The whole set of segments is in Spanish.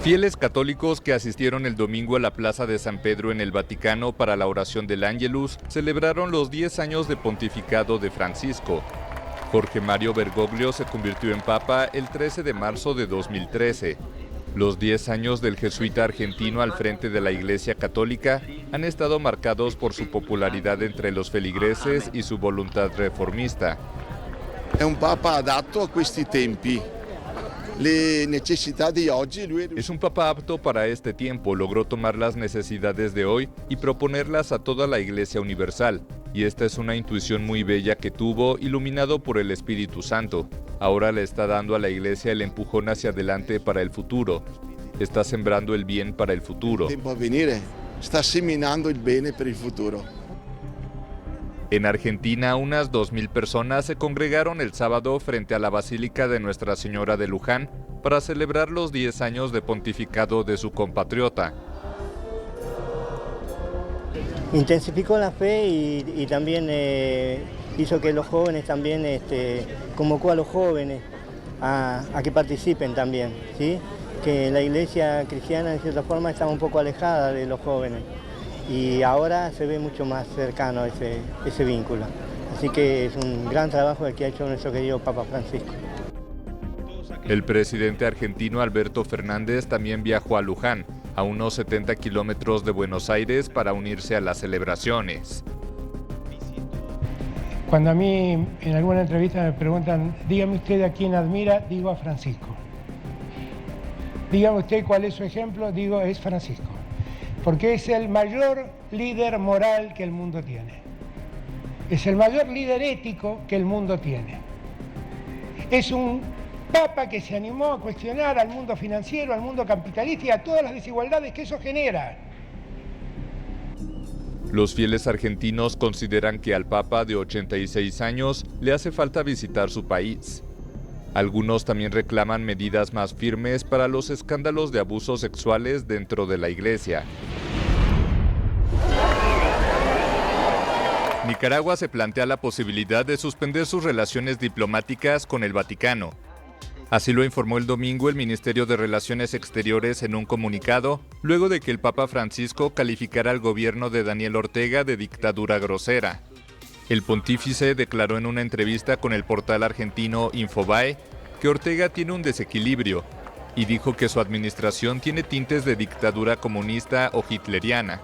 Fieles católicos que asistieron el domingo a la Plaza de San Pedro en el Vaticano para la oración del Ángelus celebraron los 10 años de pontificado de Francisco. Jorge Mario Bergoglio se convirtió en papa el 13 de marzo de 2013. Los 10 años del jesuita argentino al frente de la Iglesia Católica han estado marcados por su popularidad entre los feligreses y su voluntad reformista. Es un papa adapto a questi tempi. Es un papa apto para este tiempo, logró tomar las necesidades de hoy y proponerlas a toda la Iglesia universal. Y esta es una intuición muy bella que tuvo, iluminado por el Espíritu Santo. Ahora le está dando a la Iglesia el empujón hacia adelante para el futuro. Está sembrando el bien para el futuro. Está seminando el bene per il futuro. En Argentina, unas 2.000 personas se congregaron el sábado frente a la Basílica de Nuestra Señora de Luján para celebrar los 10 años de pontificado de su compatriota. Intensificó la fe y también hizo que los jóvenes también, convocó a los jóvenes a que participen también, ¿sí? Que la iglesia cristiana de cierta forma estaba un poco alejada de los jóvenes. Y ahora se ve mucho más cercano ese vínculo. Así que es un gran trabajo el que ha hecho nuestro querido Papa Francisco. El presidente argentino Alberto Fernández también viajó a Luján, a unos 70 kilómetros de Buenos Aires, para unirse a las celebraciones. Cuando a mí en alguna entrevista me preguntan, dígame usted a quién admira, digo a Francisco. Dígame usted cuál es su ejemplo, digo es Francisco. Porque es el mayor líder moral que el mundo tiene. Es el mayor líder ético que el mundo tiene. Es un papa que se animó a cuestionar al mundo financiero, al mundo capitalista y a todas las desigualdades que eso genera. Los fieles argentinos consideran que al papa de 86 años le hace falta visitar su país. Algunos también reclaman medidas más firmes para los escándalos de abusos sexuales dentro de la Iglesia. Nicaragua se plantea la posibilidad de suspender sus relaciones diplomáticas con el Vaticano. Así lo informó el domingo el Ministerio de Relaciones Exteriores en un comunicado, luego de que el Papa Francisco calificara al gobierno de Daniel Ortega de dictadura grosera. El pontífice declaró en una entrevista con el portal argentino Infobae que Ortega tiene un desequilibrio y dijo que su administración tiene tintes de dictadura comunista o hitleriana.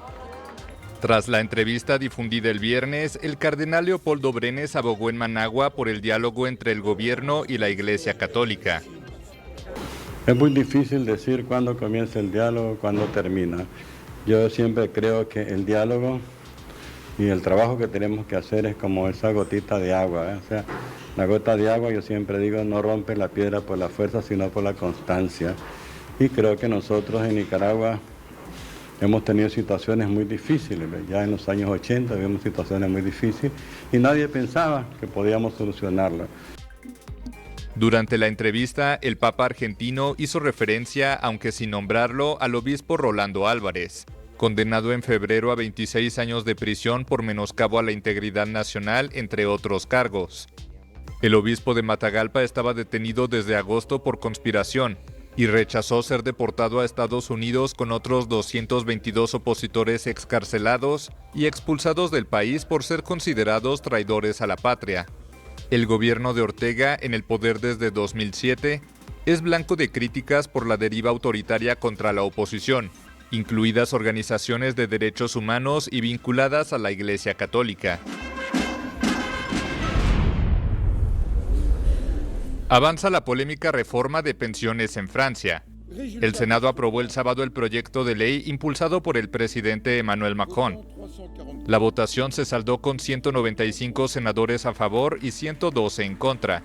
Tras la entrevista difundida el viernes, el cardenal Leopoldo Brenes abogó en Managua por el diálogo entre el gobierno y la Iglesia Católica. Es muy difícil decir cuándo comienza el diálogo, cuándo termina. Yo siempre creo que el diálogo y el trabajo que tenemos que hacer es como esa gotita de agua, O sea, la gota de agua, yo siempre digo, no rompe la piedra por la fuerza, sino por la constancia. Y creo que nosotros en Nicaragua hemos tenido situaciones muy difíciles. Ya en los años 80 vimos situaciones muy difíciles y nadie pensaba que podíamos solucionarlas. Durante la entrevista, el Papa argentino hizo referencia, aunque sin nombrarlo, al obispo Rolando Álvarez, condenado en febrero a 26 años de prisión por menoscabo a la integridad nacional, entre otros cargos. El obispo de Matagalpa estaba detenido desde agosto por conspiración y rechazó ser deportado a Estados Unidos con otros 222 opositores excarcelados y expulsados del país por ser considerados traidores a la patria. El gobierno de Ortega, en el poder desde 2007, es blanco de críticas por la deriva autoritaria contra la oposición, incluidas organizaciones de derechos humanos y vinculadas a la Iglesia Católica. Avanza la polémica reforma de pensiones en Francia. El Senado aprobó el sábado el proyecto de ley impulsado por el presidente Emmanuel Macron. La votación se saldó con 195 senadores a favor y 112 en contra.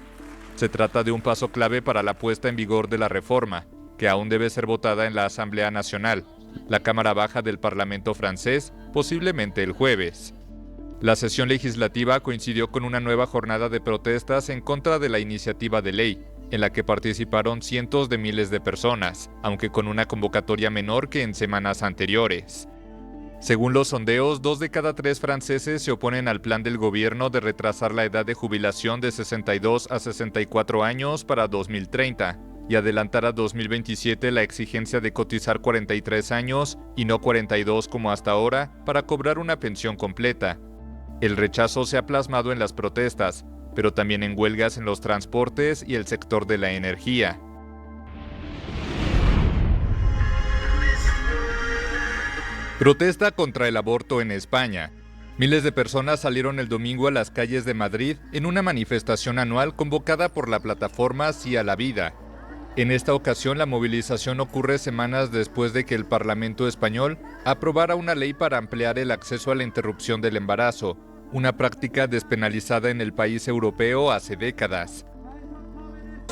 Se trata de un paso clave para la puesta en vigor de la reforma, que aún debe ser votada en la Asamblea Nacional, la Cámara Baja del Parlamento francés, posiblemente el jueves. La sesión legislativa coincidió con una nueva jornada de protestas en contra de la iniciativa de ley, en la que participaron cientos de miles de personas, aunque con una convocatoria menor que en semanas anteriores. Según los sondeos, 2 de cada 3 franceses se oponen al plan del gobierno de retrasar la edad de jubilación de 62 a 64 años para 2030, y adelantar a 2027 la exigencia de cotizar 43 años y no 42 como hasta ahora para cobrar una pensión completa. El rechazo se ha plasmado en las protestas, pero también en huelgas en los transportes y el sector de la energía. Protesta contra el aborto en España. Miles de personas salieron el domingo a las calles de Madrid en una manifestación anual convocada por la plataforma Sí a la Vida. En esta ocasión, la movilización ocurre semanas después de que el Parlamento español aprobara una ley para ampliar el acceso a la interrupción del embarazo, una práctica despenalizada en el país europeo hace décadas.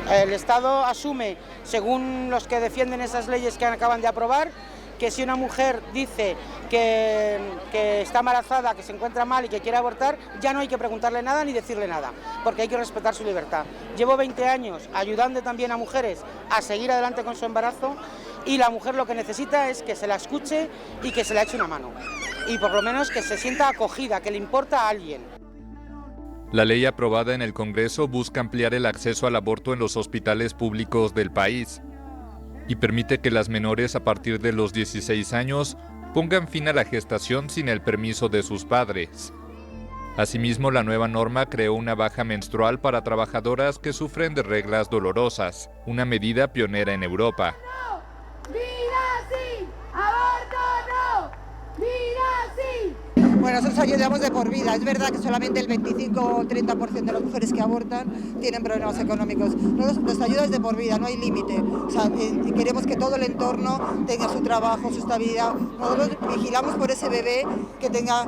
El Estado asume, según los que defienden esas leyes que acaban de aprobar, que si una mujer dice que está embarazada, que se encuentra mal y que quiere abortar, ya no hay que preguntarle nada ni decirle nada, porque hay que respetar su libertad. Llevo 20 años ayudando también a mujeres a seguir adelante con su embarazo y la mujer lo que necesita es que se la escuche y que se le eche una mano. Y por lo menos que se sienta acogida, que le importa a alguien. La ley aprobada en el Congreso busca ampliar el acceso al aborto en los hospitales públicos del país y permite que las menores a partir de los 16 años pongan fin a la gestación sin el permiso de sus padres. Asimismo, la nueva norma creó una baja menstrual para trabajadoras que sufren de reglas dolorosas, una medida pionera en Europa. ¡No! ¡Vida sí! ¡Aborto no! ¡Vida sí! Bueno, nosotros ayudamos de por vida. Es verdad que solamente el 25 o 30% de las mujeres que abortan tienen problemas económicos. Nuestra ayuda es de por vida, no hay límite. O sea, queremos que todo el entorno tenga su trabajo, su estabilidad. Nosotros vigilamos por ese bebé, que tenga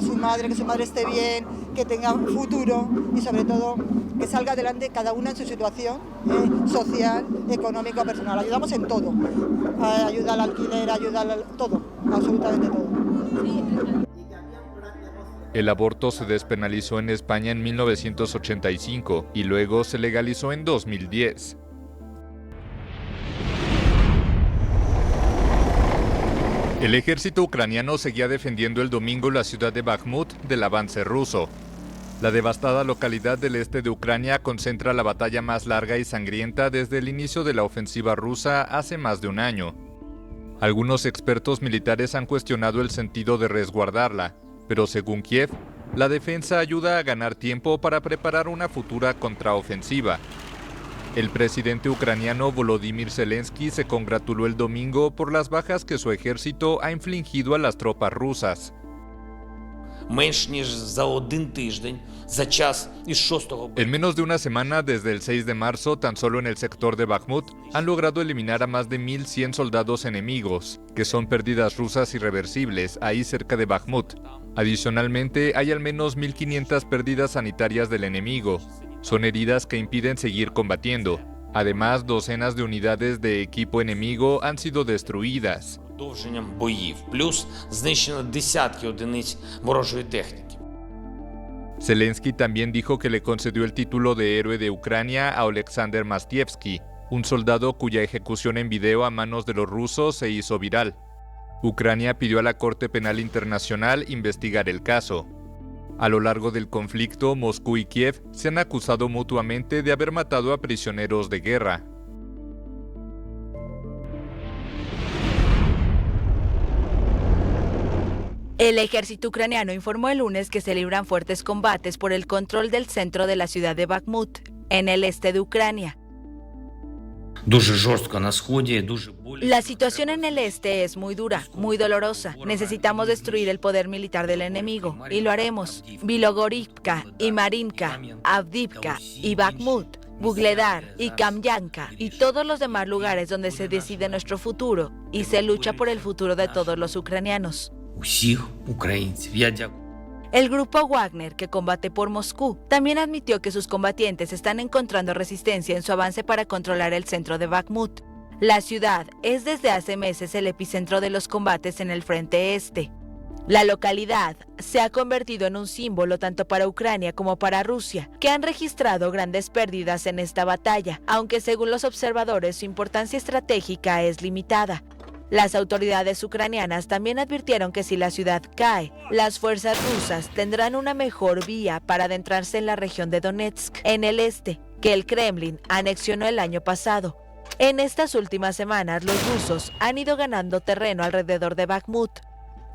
su madre, que su madre esté bien, que tenga futuro y sobre todo que salga adelante cada una en su situación social, económica, personal. Ayudamos en todo. Ayuda al alquiler, ayuda a todo, absolutamente todo. El aborto se despenalizó en España en 1985 y luego se legalizó en 2010. El ejército ucraniano seguía defendiendo el domingo la ciudad de Bakhmut del avance ruso. La devastada localidad del este de Ucrania concentra la batalla más larga y sangrienta desde el inicio de la ofensiva rusa hace más de un año. Algunos expertos militares han cuestionado el sentido de resguardarla, pero según Kiev, la defensa ayuda a ganar tiempo para preparar una futura contraofensiva. El presidente ucraniano Volodymyr Zelensky se congratuló el domingo por las bajas que su ejército ha infligido a las tropas rusas. En menos de una semana, desde el 6 de marzo, tan solo en el sector de Bakhmut, han logrado eliminar a más de 1.100 soldados enemigos, que son pérdidas rusas irreversibles, ahí cerca de Bakhmut. Adicionalmente, hay al menos 1.500 pérdidas sanitarias del enemigo. Son heridas que impiden seguir combatiendo. Además, docenas de unidades de equipo enemigo han sido destruidas. Zelensky también dijo que le concedió el título de héroe de Ucrania a Oleksandr Mastievsky, un soldado cuya ejecución en video a manos de los rusos se hizo viral. Ucrania pidió a la Corte Penal Internacional investigar el caso. A lo largo del conflicto, Moscú y Kiev se han acusado mutuamente de haber matado a prisioneros de guerra. El ejército ucraniano informó el lunes que se libran fuertes combates por el control del centro de la ciudad de Bakhmut, en el este de Ucrania. La situación en el este es muy dura, muy dolorosa. Necesitamos destruir el poder militar del enemigo, y lo haremos. Bilogorivka y Marinka, Avdiivka y Bakhmut, Bugledar y Kamyanka y todos los demás lugares donde se decide nuestro futuro y se lucha por el futuro de todos los ucranianos. El grupo Wagner, que combate por Moscú, también admitió que sus combatientes están encontrando resistencia en su avance para controlar el centro de Bakhmut. La ciudad es desde hace meses el epicentro de los combates en el frente este. La localidad se ha convertido en un símbolo tanto para Ucrania como para Rusia, que han registrado grandes pérdidas en esta batalla, aunque según los observadores su importancia estratégica es limitada. Las autoridades ucranianas también advirtieron que si la ciudad cae, las fuerzas rusas tendrán una mejor vía para adentrarse en la región de Donetsk, en el este, que el Kremlin anexionó el año pasado. En estas últimas semanas, los rusos han ido ganando terreno alrededor de Bakhmut.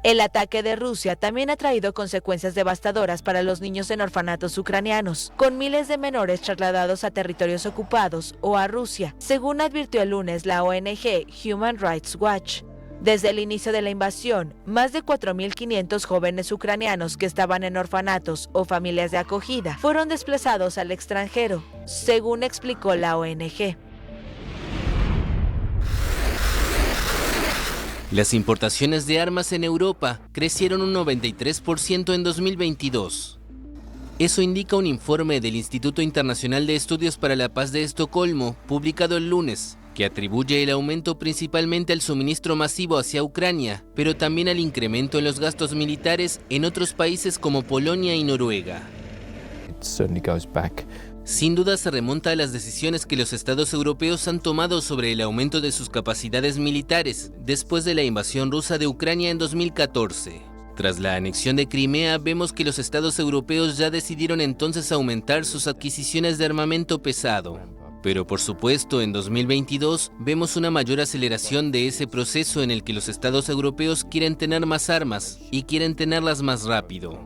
El ataque de Rusia también ha traído consecuencias devastadoras para los niños en orfanatos ucranianos, con miles de menores trasladados a territorios ocupados o a Rusia, según advirtió el lunes la ONG Human Rights Watch. Desde el inicio de la invasión, más de 4.500 jóvenes ucranianos que estaban en orfanatos o familias de acogida fueron desplazados al extranjero, según explicó la ONG. Las importaciones de armas en Europa crecieron un 93% en 2022. Eso indica un informe del Instituto Internacional de Estudios para la Paz de Estocolmo, publicado el lunes, que atribuye el aumento principalmente al suministro masivo hacia Ucrania, pero también al incremento en los gastos militares en otros países como Polonia y Noruega. Sin duda se remonta a las decisiones que los estados europeos han tomado sobre el aumento de sus capacidades militares después de la invasión rusa de Ucrania en 2014. Tras la anexión de Crimea, vemos que los estados europeos ya decidieron entonces aumentar sus adquisiciones de armamento pesado. Pero por supuesto, en 2022 vemos una mayor aceleración de ese proceso en el que los estados europeos quieren tener más armas y quieren tenerlas más rápido.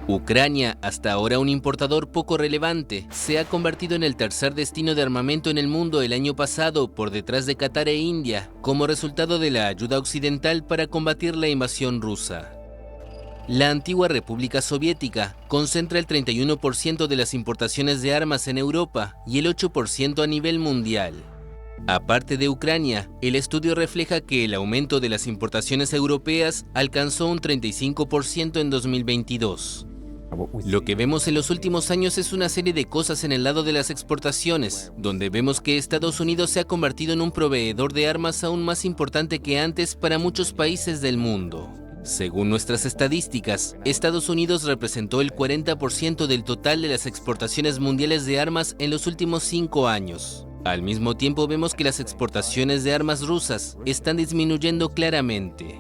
Ucrania, hasta ahora un importador poco relevante, se ha convertido en el tercer destino de armamento en el mundo el año pasado, por detrás de Qatar e India, como resultado de la ayuda occidental para combatir la invasión rusa. La antigua República Soviética concentra el 31% de las importaciones de armas en Europa y el 8% a nivel mundial. Aparte de Ucrania, el estudio refleja que el aumento de las importaciones europeas alcanzó un 35% en 2022. Lo que vemos en los últimos años es una serie de cosas en el lado de las exportaciones, donde vemos que Estados Unidos se ha convertido en un proveedor de armas aún más importante que antes para muchos países del mundo. Según nuestras estadísticas, Estados Unidos representó el 40% del total de las exportaciones mundiales de armas en los últimos 5 años. Al mismo tiempo vemos que las exportaciones de armas rusas están disminuyendo claramente.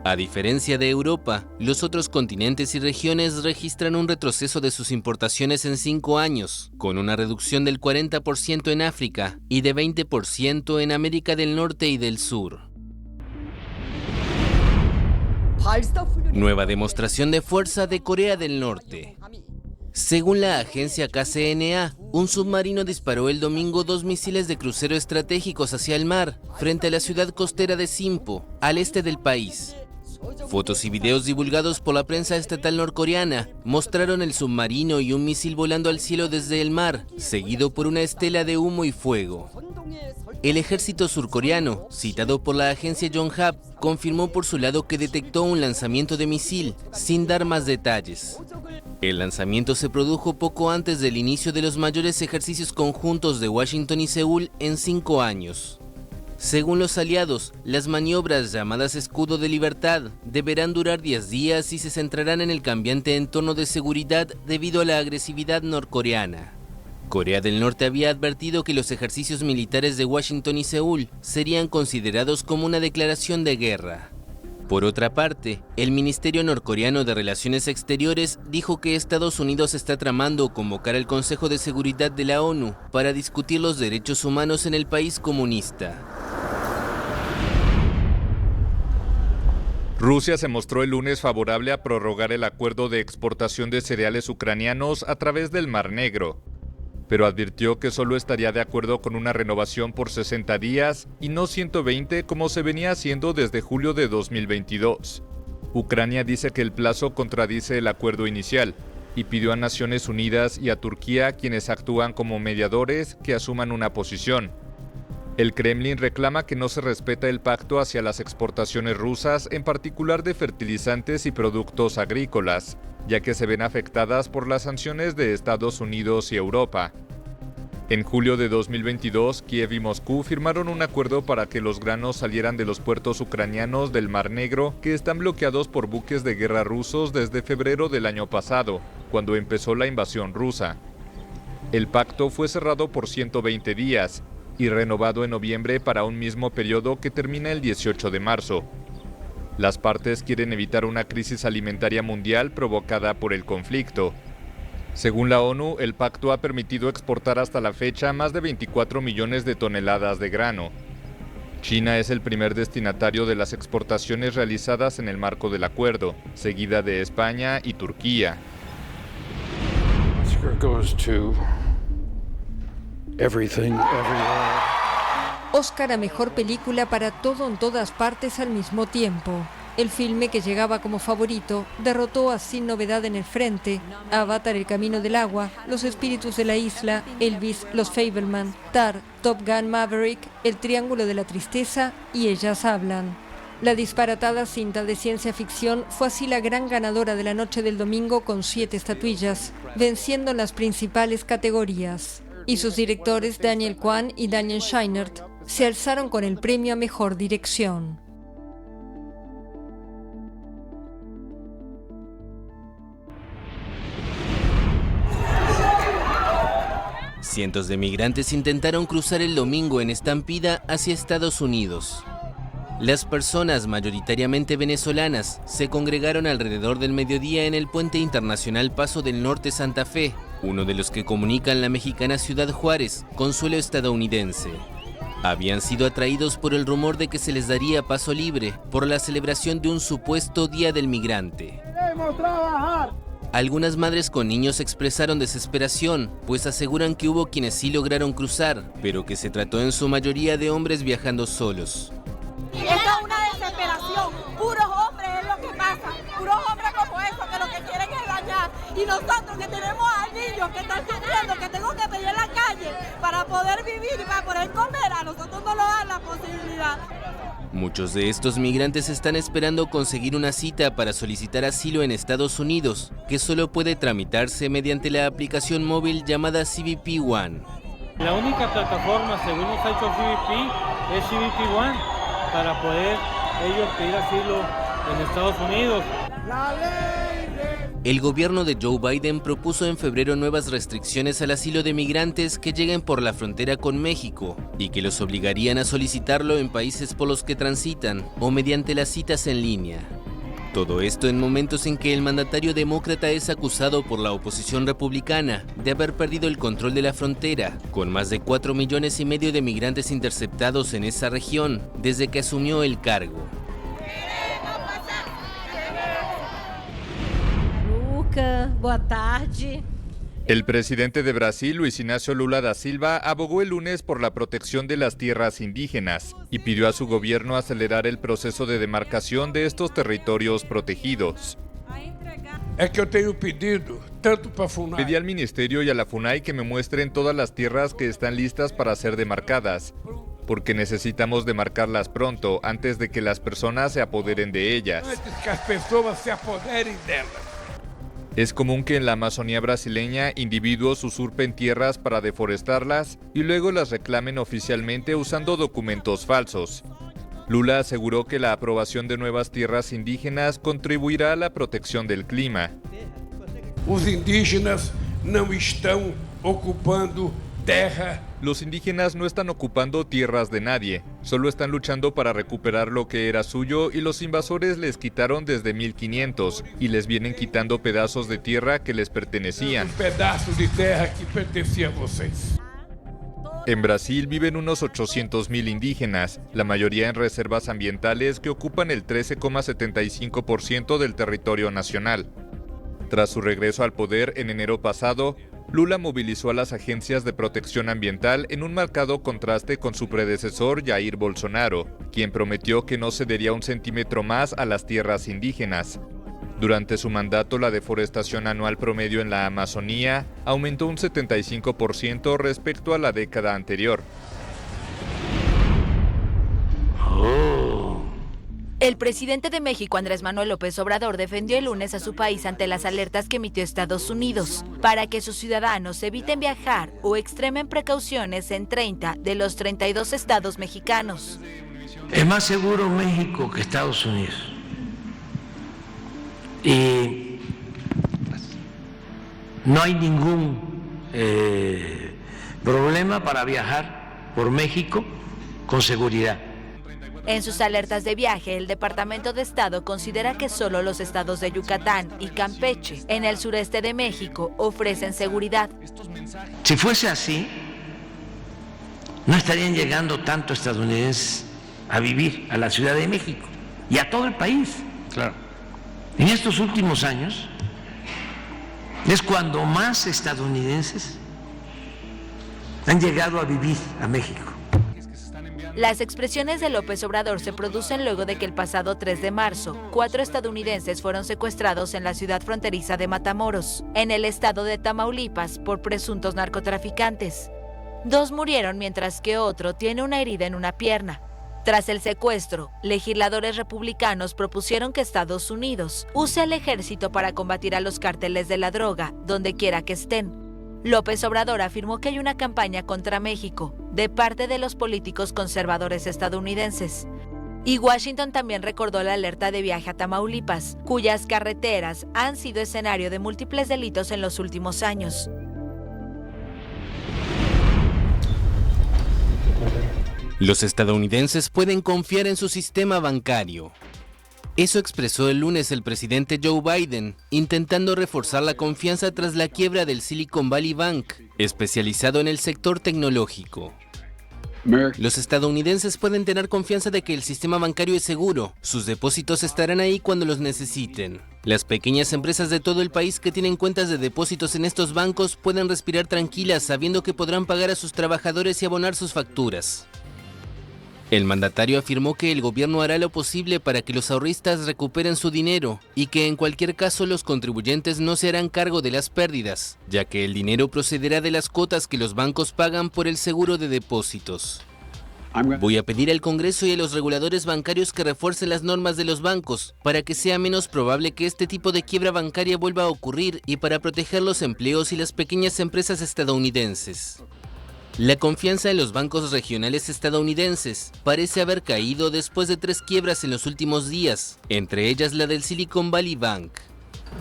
A diferencia de Europa, los otros continentes y regiones registran un retroceso de sus importaciones en 5 años, con una reducción del 40% en África y de 20% en América del Norte y del Sur. Nueva demostración de fuerza de Corea del Norte. Según la agencia KCNA, un submarino disparó el domingo 2 misiles de crucero estratégicos hacia el mar, frente a la ciudad costera de Sinpo, al este del país. Fotos y videos divulgados por la prensa estatal norcoreana mostraron el submarino y un misil volando al cielo desde el mar, seguido por una estela de humo y fuego. El ejército surcoreano, citado por la agencia Yonhap, confirmó por su lado que detectó un lanzamiento de misil, sin dar más detalles. El lanzamiento se produjo poco antes del inicio de los mayores ejercicios conjuntos de Washington y Seúl en 5 años. Según los aliados, las maniobras llamadas Escudo de Libertad deberán durar 10 días y se centrarán en el cambiante entorno de seguridad debido a la agresividad norcoreana. Corea del Norte había advertido que los ejercicios militares de Washington y Seúl serían considerados como una declaración de guerra. Por otra parte, el Ministerio Norcoreano de Relaciones Exteriores dijo que Estados Unidos está tramando convocar al Consejo de Seguridad de la ONU para discutir los derechos humanos en el país comunista. Rusia se mostró el lunes favorable a prorrogar el acuerdo de exportación de cereales ucranianos a través del Mar Negro, pero advirtió que solo estaría de acuerdo con una renovación por 60 días y no 120 como se venía haciendo desde julio de 2022. Ucrania dice que el plazo contradice el acuerdo inicial y pidió a Naciones Unidas y a Turquía, quienes actúan como mediadores, que asuman una posición. El Kremlin reclama que no se respeta el pacto hacia las exportaciones rusas, en particular de fertilizantes y productos agrícolas, ya que se ven afectadas por las sanciones de Estados Unidos y Europa. En julio de 2022, Kiev y Moscú firmaron un acuerdo para que los granos salieran de los puertos ucranianos del Mar Negro, que están bloqueados por buques de guerra rusos desde febrero del año pasado, cuando empezó la invasión rusa. El pacto fue cerrado por 120 días y renovado en noviembre para un mismo periodo que termina el 18 de marzo. Las partes quieren evitar una crisis alimentaria mundial provocada por el conflicto. Según la ONU, el pacto ha permitido exportar hasta la fecha más de 24 millones de toneladas de grano. China es el primer destinatario de las exportaciones realizadas en el marco del acuerdo, seguida de España y Turquía. Oscar a Mejor Película para Todo en Todas Partes al Mismo Tiempo. El filme, que llegaba como favorito, derrotó a Sin Novedad en el Frente, Avatar El Camino del Agua, Los Espíritus de la Isla, Elvis, Los Fabelman, Tar, Top Gun Maverick, El Triángulo de la Tristeza y Ellas Hablan. La disparatada cinta de ciencia ficción fue así la gran ganadora de la noche del domingo con 7 estatuillas, venciendo en las principales categorías. Y sus directores Daniel Kwan y Daniel Scheinert se alzaron con el premio a Mejor Dirección. Cientos de migrantes intentaron cruzar el domingo en estampida hacia Estados Unidos. Las personas, mayoritariamente venezolanas, se congregaron alrededor del mediodía en el puente internacional Paso del Norte Santa Fe, uno de los que comunican la mexicana Ciudad Juárez con suelo estadounidense. Habían sido atraídos por el rumor de que se les daría paso libre por la celebración de un supuesto Día del Migrante. ¡Queremos trabajar! Algunas madres con niños expresaron desesperación, pues aseguran que hubo quienes sí lograron cruzar, pero que se trató en su mayoría de hombres viajando solos. Esta es una desesperación, puros hombres es lo que pasa, puros hombres como esos que lo que quieren es dañar. Y nosotros que tenemos a niños que están sufriendo, que tengo que pedir en la calle para poder vivir y para poder comer, a nosotros no nos dan la posibilidad. Muchos de estos migrantes están esperando conseguir una cita para solicitar asilo en Estados Unidos, que solo puede tramitarse mediante la aplicación móvil llamada CBP One. La única plataforma, según nos ha dicho CBP, es CBP One, para poder ellos pedir asilo en Estados Unidos. El gobierno de Joe Biden propuso en febrero nuevas restricciones al asilo de migrantes que lleguen por la frontera con México y que los obligarían a solicitarlo en países por los que transitan o mediante las citas en línea. Todo esto en momentos en que el mandatario demócrata es acusado por la oposición republicana de haber perdido el control de la frontera, con más de 4,5 millones de migrantes interceptados en esa región desde que asumió el cargo. Boa tarde. El presidente de Brasil, Luis Inácio Lula da Silva, abogó el lunes por la protección de las tierras indígenas y pidió a su gobierno acelerar el proceso de demarcación de estos territorios protegidos. Pedí al ministerio y a la FUNAI que me muestren todas las tierras que están listas para ser demarcadas, porque necesitamos demarcarlas pronto, antes de que las personas se apoderen de ellas. Es común que en la Amazonía brasileña individuos usurpen tierras para deforestarlas y luego las reclamen oficialmente usando documentos falsos. Lula aseguró que la aprobación de nuevas tierras indígenas contribuirá a la protección del clima. Os indígenas não estão ocupando terra. Los indígenas no están ocupando tierras de nadie, solo están luchando para recuperar lo que era suyo y los invasores les quitaron desde 1500 y les vienen quitando pedazos de tierra que les pertenecían. Pedaços de terra que pertencia a vocês. En Brasil viven unos 800,000 indígenas, la mayoría en reservas ambientales que ocupan el 13,75% del territorio nacional. Tras su regreso al poder en enero pasado, Lula movilizó a las agencias de protección ambiental en un marcado contraste con su predecesor Jair Bolsonaro, quien prometió que no cedería un centímetro más a las tierras indígenas. Durante su mandato, la deforestación anual promedio en la Amazonía aumentó un 75% respecto a la década anterior. El presidente de México, Andrés Manuel López Obrador, defendió el lunes a su país ante las alertas que emitió Estados Unidos para que sus ciudadanos eviten viajar o extremen precauciones en 30 de los 32 estados mexicanos. Es más seguro México que Estados Unidos. Y no hay ningún problema para viajar por México con seguridad. En sus alertas de viaje, el Departamento de Estado considera que solo los estados de Yucatán y Campeche, en el sureste de México, ofrecen seguridad. Si fuese así, no estarían llegando tanto estadounidenses a vivir a la Ciudad de México y a todo el país. Claro. En estos últimos años es cuando más estadounidenses han llegado a vivir a México. Las expresiones de López Obrador se producen luego de que el pasado 3 de marzo, 4 estadounidenses fueron secuestrados en la ciudad fronteriza de Matamoros, en el estado de Tamaulipas, por presuntos narcotraficantes. 2 murieron mientras que otro tiene una herida en una pierna. Tras el secuestro, legisladores republicanos propusieron que Estados Unidos use el ejército para combatir a los cárteles de la droga, donde quiera que estén. López Obrador afirmó que hay una campaña contra México de parte de los políticos conservadores estadounidenses. Y Washington también recordó la alerta de viaje a Tamaulipas, cuyas carreteras han sido escenario de múltiples delitos en los últimos años. Los estadounidenses pueden confiar en su sistema bancario. Eso expresó el lunes el presidente Joe Biden, intentando reforzar la confianza tras la quiebra del Silicon Valley Bank, especializado en el sector tecnológico. Los estadounidenses pueden tener confianza de que el sistema bancario es seguro, sus depósitos estarán ahí cuando los necesiten. Las pequeñas empresas de todo el país que tienen cuentas de depósitos en estos bancos pueden respirar tranquilas sabiendo que podrán pagar a sus trabajadores y abonar sus facturas. El mandatario afirmó que el gobierno hará lo posible para que los ahorristas recuperen su dinero y que en cualquier caso los contribuyentes no se harán cargo de las pérdidas, ya que el dinero procederá de las cuotas que los bancos pagan por el seguro de depósitos. Voy a pedir al Congreso y a los reguladores bancarios que refuercen las normas de los bancos para que sea menos probable que este tipo de quiebra bancaria vuelva a ocurrir y para proteger los empleos y las pequeñas empresas estadounidenses. La confianza en los bancos regionales estadounidenses parece haber caído después de 3 quiebras en los últimos días, entre ellas la del Silicon Valley Bank.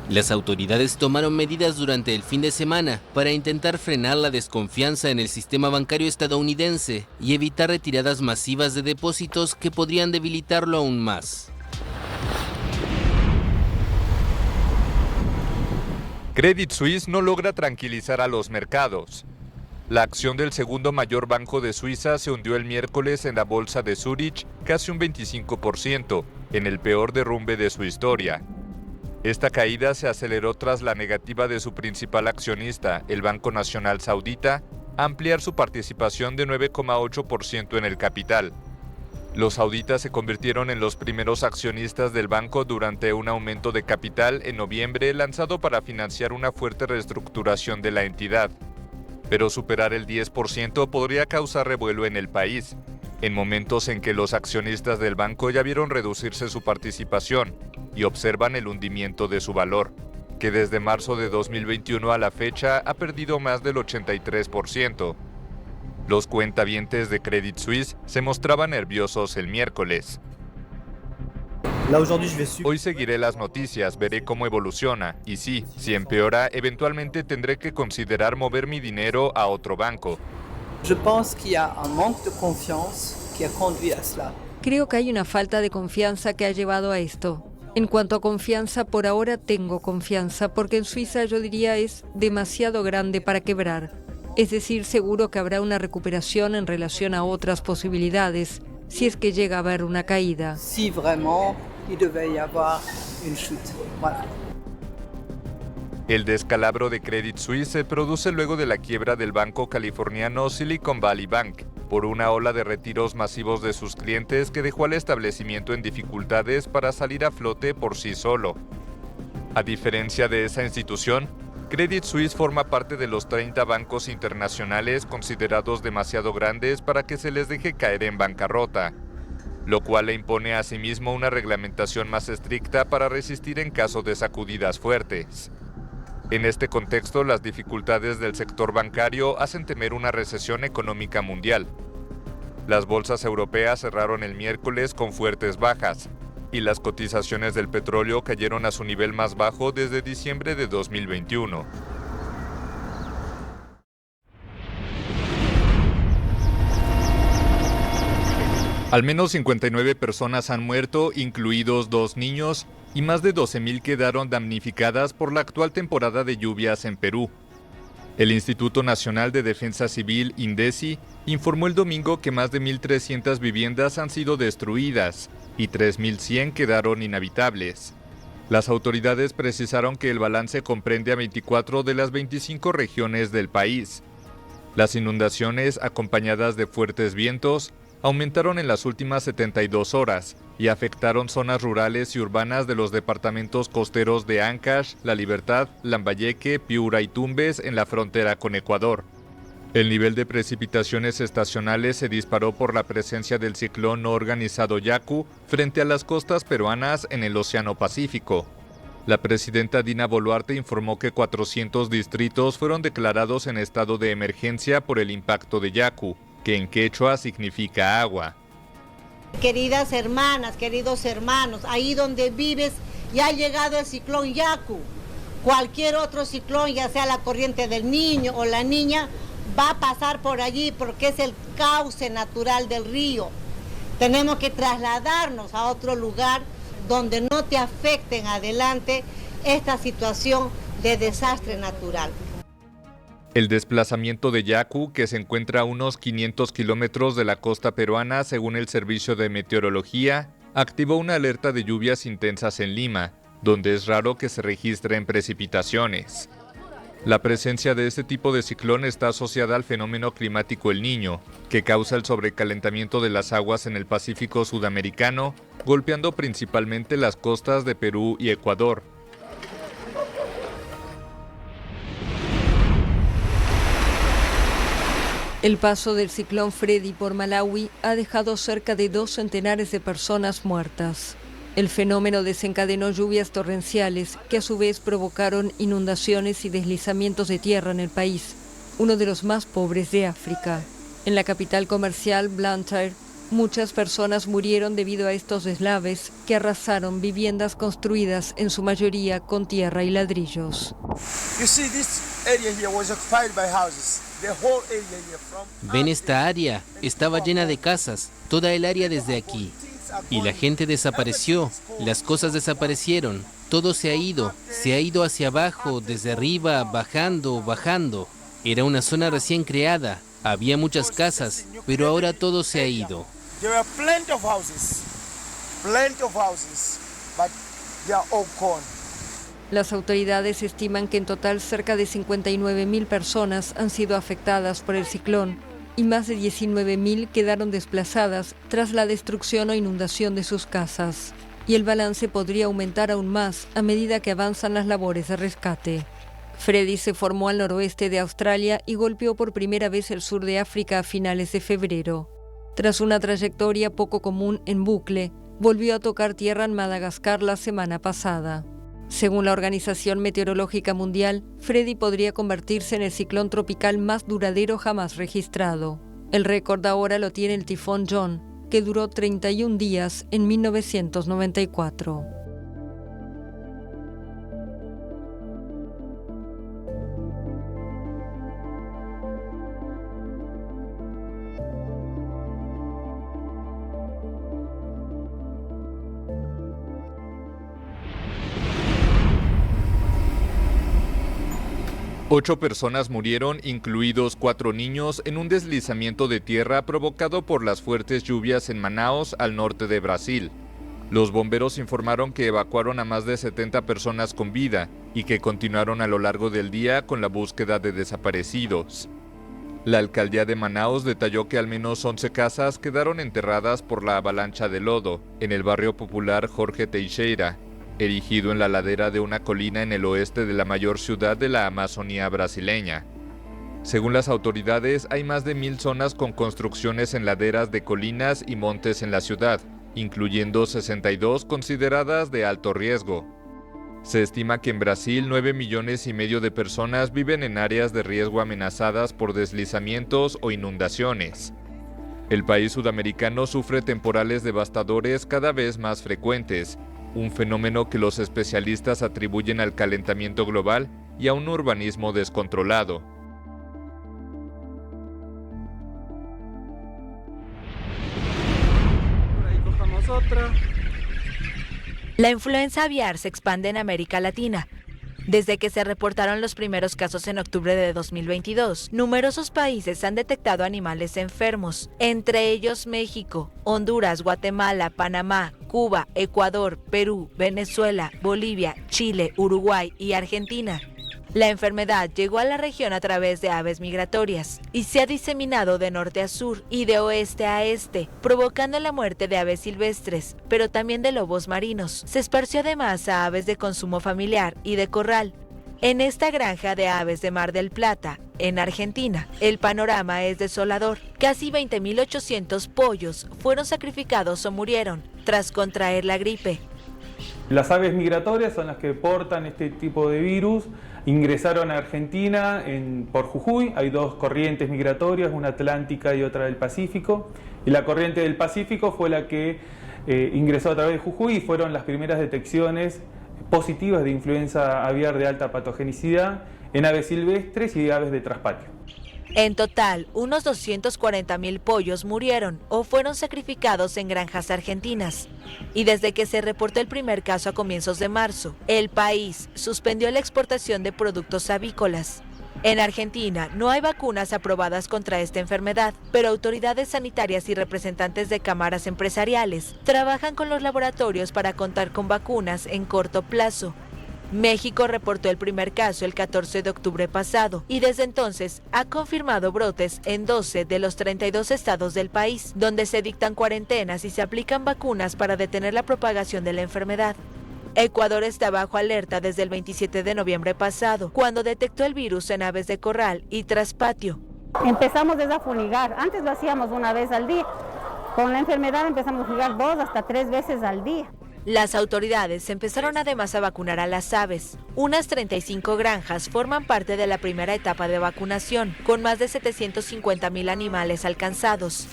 Las autoridades tomaron medidas durante el fin de semana para intentar frenar la desconfianza en el sistema bancario estadounidense y evitar retiradas masivas de depósitos que podrían debilitarlo aún más. Credit Suisse no logra tranquilizar a los mercados. La acción del segundo mayor banco de Suiza se hundió el miércoles en la bolsa de Zúrich casi un 25%, en el peor derrumbe de su historia. Esta caída se aceleró tras la negativa de su principal accionista, el Banco Nacional Saudita, a ampliar su participación de 9,8% en el capital. Los sauditas se convirtieron en los primeros accionistas del banco durante un aumento de capital en noviembre lanzado para financiar una fuerte reestructuración de la entidad. Pero superar el 10% podría causar revuelo en el país, en momentos en que los accionistas del banco ya vieron reducirse su participación y observan el hundimiento de su valor, que desde marzo de 2021 a la fecha ha perdido más del 83%. Los cuentavientes de Credit Suisse se mostraban nerviosos el miércoles. Hoy seguiré las noticias, veré cómo evoluciona, y sí, si empeora, eventualmente tendré que considerar mover mi dinero a otro banco. Creo que hay una falta de confianza que ha llevado a esto. En cuanto a confianza, por ahora tengo confianza, porque en Suiza yo diría es demasiado grande para quebrar. Es decir, seguro que habrá una recuperación en relación a otras posibilidades, si es que llega a haber una caída. El descalabro de Credit Suisse se produce luego de la quiebra del banco californiano Silicon Valley Bank, por una ola de retiros masivos de sus clientes que dejó al establecimiento en dificultades para salir a flote por sí solo. A diferencia de esa institución, Credit Suisse forma parte de los 30 bancos internacionales considerados demasiado grandes para que se les deje caer en bancarrota, lo cual le impone a sí mismo una reglamentación más estricta para resistir en caso de sacudidas fuertes. En este contexto, las dificultades del sector bancario hacen temer una recesión económica mundial. Las bolsas europeas cerraron el miércoles con fuertes bajas, y las cotizaciones del petróleo cayeron a su nivel más bajo desde diciembre de 2021. Al menos 59 personas han muerto, incluidos 2 niños, y más de 12.000 quedaron damnificadas por la actual temporada de lluvias en Perú. El Instituto Nacional de Defensa Civil, INDECI, informó el domingo que más de 1.300 viviendas han sido destruidas y 3.100 quedaron inhabitables. Las autoridades precisaron que el balance comprende a 24 de las 25 regiones del país. Las inundaciones, acompañadas de fuertes vientos, aumentaron en las últimas 72 horas y afectaron zonas rurales y urbanas de los departamentos costeros de Ancash, La Libertad, Lambayeque, Piura y Tumbes en la frontera con Ecuador. El nivel de precipitaciones estacionales se disparó por la presencia del ciclón no organizado Yaku frente a las costas peruanas en el Océano Pacífico. La presidenta Dina Boluarte informó que 400 distritos fueron declarados en estado de emergencia por el impacto de Yaku, que en quechua significa agua. Queridas hermanas, queridos hermanos, ahí donde vives ya ha llegado el ciclón Yaku. Cualquier otro ciclón, ya sea la corriente del niño o la niña, va a pasar por allí porque es el cauce natural del río. Tenemos que trasladarnos a otro lugar donde no te afecte en adelante esta situación de desastre natural. El desplazamiento de Yaku, que se encuentra a unos 500 kilómetros de la costa peruana según el Servicio de Meteorología, activó una alerta de lluvias intensas en Lima, donde es raro que se registren precipitaciones. La presencia de este tipo de ciclón está asociada al fenómeno climático El Niño, que causa el sobrecalentamiento de las aguas en el Pacífico sudamericano, golpeando principalmente las costas de Perú y Ecuador. El paso del ciclón Freddy por Malawi ha dejado cerca de 2 centenares de personas muertas. El fenómeno desencadenó lluvias torrenciales que a su vez provocaron inundaciones y deslizamientos de tierra en el país, uno de los más pobres de África. En la capital comercial, Blantyre, muchas personas murieron debido a estos deslaves que arrasaron viviendas construidas en su mayoría con tierra y ladrillos. ¿Ven esta área? Estaba llena de casas, toda el área desde aquí. Y la gente desapareció, las cosas desaparecieron, todo se ha ido hacia abajo, desde arriba, bajando. Era una zona recién creada, había muchas casas, pero ahora todo se ha ido. Las autoridades estiman que en total cerca de 59.000 personas han sido afectadas por el ciclón y más de 19.000 quedaron desplazadas tras la destrucción o inundación de sus casas. Y el balance podría aumentar aún más a medida que avanzan las labores de rescate. Freddy se formó al noroeste de Australia y golpeó por primera vez el sur de África a finales de febrero. Tras una trayectoria poco común en bucle, volvió a tocar tierra en Madagascar la semana pasada. Según la Organización Meteorológica Mundial, Freddy podría convertirse en el ciclón tropical más duradero jamás registrado. El récord ahora lo tiene el tifón John, que duró 31 días en 1994. Ocho personas murieron, incluidos 4 niños, en un deslizamiento de tierra provocado por las fuertes lluvias en Manaus, al norte de Brasil. Los bomberos informaron que evacuaron a más de 70 personas con vida y que continuaron a lo largo del día con la búsqueda de desaparecidos. La alcaldía de Manaus detalló que al menos 11 casas quedaron enterradas por la avalancha de lodo en el barrio popular Jorge Teixeira, erigido en la ladera de una colina en el oeste de la mayor ciudad de la Amazonía brasileña. Según las autoridades, hay más de 1.000 zonas con construcciones en laderas de colinas y montes en la ciudad, incluyendo 62 consideradas de alto riesgo. Se estima que en Brasil 9,5 millones de personas viven en áreas de riesgo amenazadas por deslizamientos o inundaciones. El país sudamericano sufre temporales devastadores cada vez más frecuentes, un fenómeno que los especialistas atribuyen al calentamiento global y a un urbanismo descontrolado. otra. La influenza aviar se expande en América Latina. Desde que se reportaron los primeros casos en octubre de 2022, numerosos países han detectado animales enfermos, entre ellos México, Honduras, Guatemala, Panamá, Cuba, Ecuador, Perú, Venezuela, Bolivia, Chile, Uruguay y Argentina. La enfermedad llegó a la región a través de aves migratorias y se ha diseminado de norte a sur y de oeste a este, provocando la muerte de aves silvestres, pero también de lobos marinos. Se esparció además a aves de consumo familiar y de corral. En esta granja de aves de Mar del Plata, en Argentina, el panorama es desolador. Casi 20.800 pollos fueron sacrificados o murieron tras contraer la gripe. Las aves migratorias son las que portan este tipo de virus. Ingresaron a Argentina por Jujuy. Hay dos corrientes migratorias, una atlántica y otra del Pacífico. Y la corriente del Pacífico fue la que ingresó a través de Jujuy y fueron las primeras detecciones positivas de influenza aviar de alta patogenicidad en aves silvestres y aves de traspatio. En total, unos 240.000 pollos murieron o fueron sacrificados en granjas argentinas. Y desde que se reportó el primer caso a comienzos de marzo, el país suspendió la exportación de productos avícolas. En Argentina no hay vacunas aprobadas contra esta enfermedad, pero autoridades sanitarias y representantes de cámaras empresariales trabajan con los laboratorios para contar con vacunas en corto plazo. México reportó el primer caso el 14 de octubre pasado y desde entonces ha confirmado brotes en 12 de los 32 estados del país, donde se dictan cuarentenas y se aplican vacunas para detener la propagación de la enfermedad. Ecuador está bajo alerta desde el 27 de noviembre pasado, cuando detectó el virus en aves de corral y traspatio. Empezamos desde a fumigar, antes lo hacíamos una vez al día. Con la enfermedad empezamos a fumigar 2 hasta 3 veces al día. Las autoridades empezaron además a vacunar a las aves. Unas 35 granjas forman parte de la primera etapa de vacunación, con más de 750.000 animales alcanzados.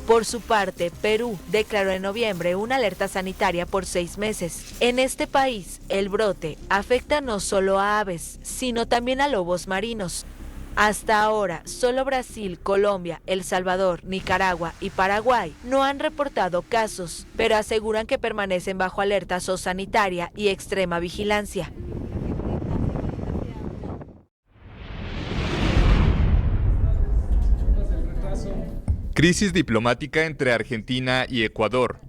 Por su parte, Perú declaró en noviembre una alerta sanitaria por 6 meses. En este país, el brote afecta no solo a aves, sino también a lobos marinos. Hasta ahora, solo Brasil, Colombia, El Salvador, Nicaragua y Paraguay no han reportado casos, pero aseguran que permanecen bajo alerta zoosanitaria y extrema vigilancia. Crisis diplomática entre Argentina y Ecuador.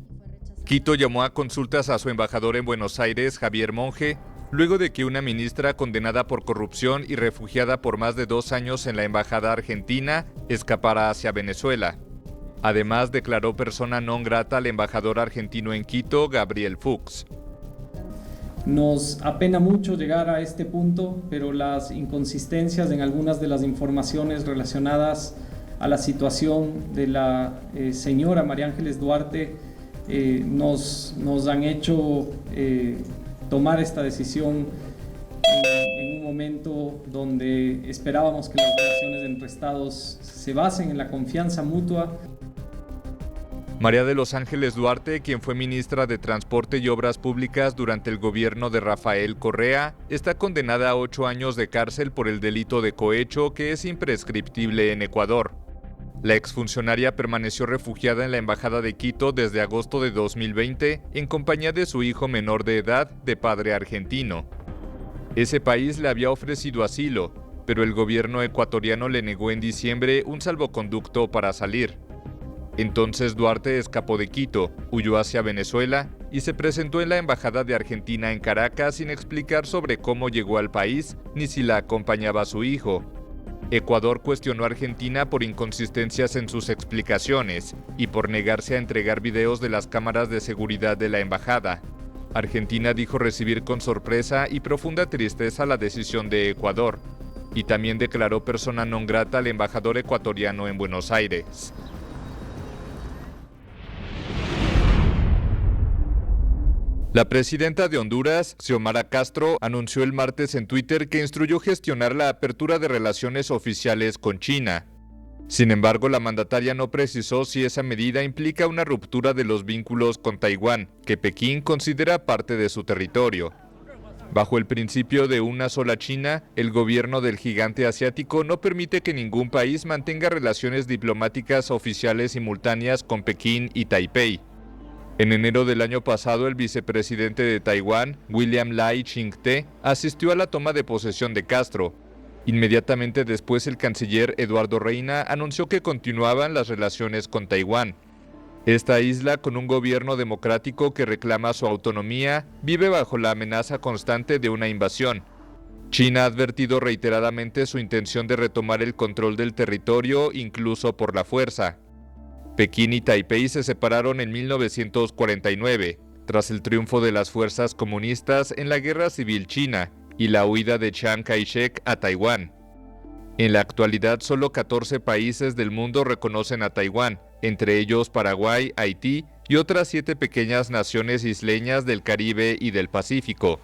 Quito llamó a consultas a su embajador en Buenos Aires, Javier Monge, luego de que una ministra condenada por corrupción y refugiada por más de 2 años en la embajada argentina escapara hacia Venezuela. Además, declaró persona non grata al embajador argentino en Quito, Gabriel Fuchs. Nos apena mucho llegar a este punto, pero las inconsistencias en algunas de las informaciones relacionadas a la situación de la señora María Ángeles Duarte nos han hecho tomar esta decisión en un momento donde esperábamos que las relaciones entre estados se basen en la confianza mutua. María de los Ángeles Duarte, quien fue ministra de Transporte y Obras Públicas durante el gobierno de Rafael Correa, está condenada a 8 años de cárcel por el delito de cohecho, que es imprescriptible en Ecuador. La exfuncionaria permaneció refugiada en la Embajada de Quito desde agosto de 2020 en compañía de su hijo menor de edad de padre argentino. Ese país le había ofrecido asilo, pero el gobierno ecuatoriano le negó en diciembre un salvoconducto para salir. Entonces Duarte escapó de Quito, huyó hacia Venezuela y se presentó en la Embajada de Argentina en Caracas sin explicar sobre cómo llegó al país ni si la acompañaba su hijo. Ecuador cuestionó a Argentina por inconsistencias en sus explicaciones y por negarse a entregar videos de las cámaras de seguridad de la embajada. Argentina dijo recibir con sorpresa y profunda tristeza la decisión de Ecuador, y también declaró persona non grata al embajador ecuatoriano en Buenos Aires. La presidenta de Honduras, Xiomara Castro, anunció el martes en Twitter que instruyó gestionar la apertura de relaciones oficiales con China. Sin embargo, la mandataria no precisó si esa medida implica una ruptura de los vínculos con Taiwán, que Pekín considera parte de su territorio. Bajo el principio de una sola China, el gobierno del gigante asiático no permite que ningún país mantenga relaciones diplomáticas oficiales simultáneas con Pekín y Taipei. En enero del año pasado, el vicepresidente de Taiwán, William Lai Ching-te, asistió a la toma de posesión de Castro. Inmediatamente después, el canciller Eduardo Reina anunció que continuaban las relaciones con Taiwán. Esta isla, con un gobierno democrático que reclama su autonomía, vive bajo la amenaza constante de una invasión. China ha advertido reiteradamente su intención de retomar el control del territorio, incluso por la fuerza. Pekín y Taipei se separaron en 1949, tras el triunfo de las fuerzas comunistas en la Guerra Civil China y la huida de Chiang Kai-shek a Taiwán. En la actualidad, solo 14 países del mundo reconocen a Taiwán, entre ellos Paraguay, Haití y otras 7 pequeñas naciones isleñas del Caribe y del Pacífico.